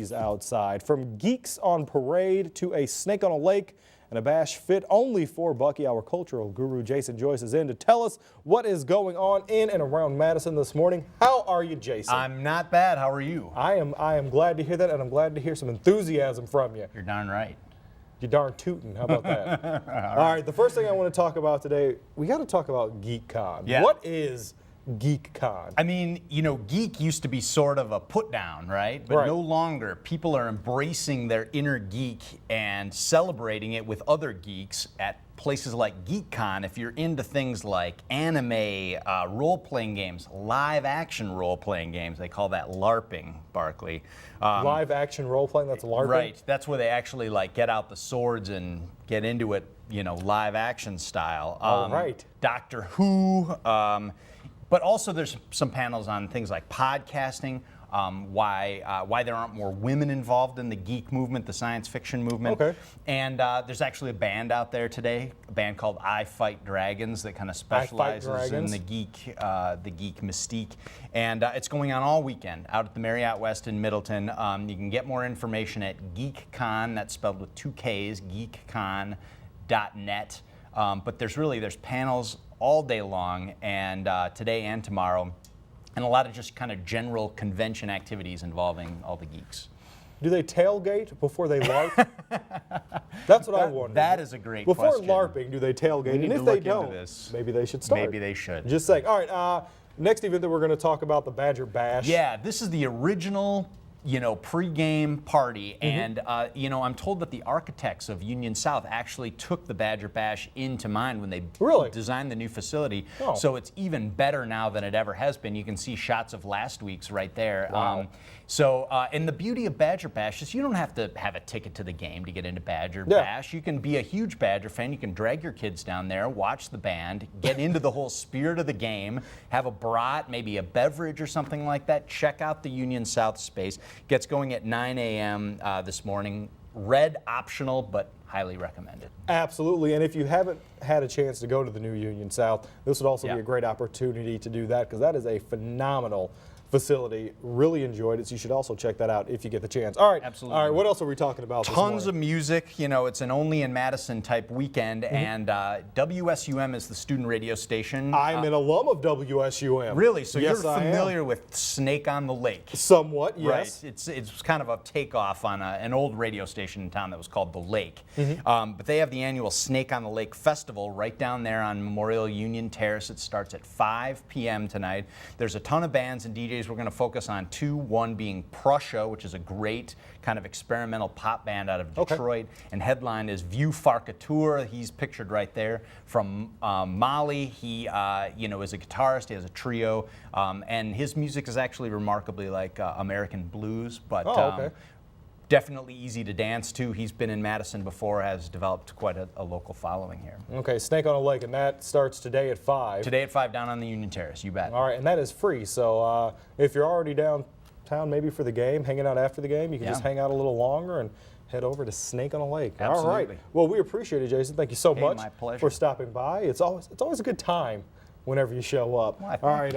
freeze outside. From geeks on parade to a snake on a lake and a bash fit only for Bucky, our cultural guru Jason Joyce is in to tell us what is going on in and around Madison this morning. How are you, Jason? I'm not bad. How are you? I am glad to hear that, and I'm glad to hear some enthusiasm from you. You're darn right. You're darn tootin'. How about that? All right, the first thing I want to talk about today, we got to talk about GeekCon. Yeah. What is GeekCon? I mean, you know, geek used to be sort of a put down, right? But Right. no longer. People are embracing their inner geek and celebrating it with other geeks at places like GeekCon. If you're into things like anime, role-playing games, live-action role-playing games, they call that LARPing, Barkley. Live action role playing, that's LARPing? Right. That's where they actually like get out the swords and get into it, you know, live action style. All right. Doctor Who. But also there's some panels on things like podcasting, why there aren't more women involved in the geek movement, the science fiction movement. Okay. And there's actually a band out there today, a band called I Fight Dragons that kind of specializes in the geek mystique. And it's going on all weekend out at the Marriott West in Middleton. You can get more information at GeekCon, that's spelled with 2 Ks, geekcon.net. But there's panels all day long, and today and tomorrow, and a lot of just kind of general convention activities involving all the geeks. Do they tailgate before they LARP? That's what I wonder. That is a great Before question. LARPing, do they tailgate? We need And if to they look into don't, this. maybe they should start. Maybe they should. Just saying. All right, next event that we're going to talk about, the Badger Bash. Yeah, this is the original, you know, pre-game party, and you know, I'm told that the architects of Union South actually took the Badger Bash into mind when they designed the new facility. Oh. So it's even better now than it ever has been. You can see shots of last week's right there. Wow. And the beauty of Badger Bash is you don't have to have a ticket to the game to get into Badger Bash. You can be a huge Badger fan. You can drag your kids down there, watch the band, get into the whole spirit of the game, have a brat, maybe a beverage or something like that. Check out the Union South space. Gets going at 9 a.m. This morning. Red optional, but highly recommended. Absolutely, and if you haven't had a chance to go to the new Union South, this would also be a great opportunity to do that, because that is a phenomenal facility. Really enjoyed it, so you should also check that out if you get the chance. All right, absolutely. All right, what else are we talking about this morning? Tons of music. You know, it's an only in Madison type weekend, and WSUM is the student radio station. I'm an alum of WSUM. Really? So yes, you're familiar with Snake on the Lake? Somewhat, yes. Right. It's kind of a takeoff on an old radio station in town that was called The Lake. But they have the annual Snake on the Lake Festival right down there on Memorial Union Terrace. It starts at 5 p.m. tonight. There's a ton of bands and DJs. We're going to focus on 2, one being Prussia, which is a great kind of experimental pop band out of Detroit, and headline is View Farcatur. He's pictured right there. From Mali, he you know, is a guitarist. He has a trio, and his music is actually remarkably like American blues, but definitely easy to dance to. He's been in Madison before, has developed quite a local following here. Okay, Snake on a Lake, and that starts today at 5. Today at 5 down on the Union Terrace, you bet. All right, and that is free, so if you're already downtown maybe for the game, hanging out after the game, you can just hang out a little longer and head over to Snake on a Lake. Absolutely. All right, well, we appreciate it, Jason. Thank you so much my pleasure. for stopping by. It's always a good time whenever you show up. Well, all right.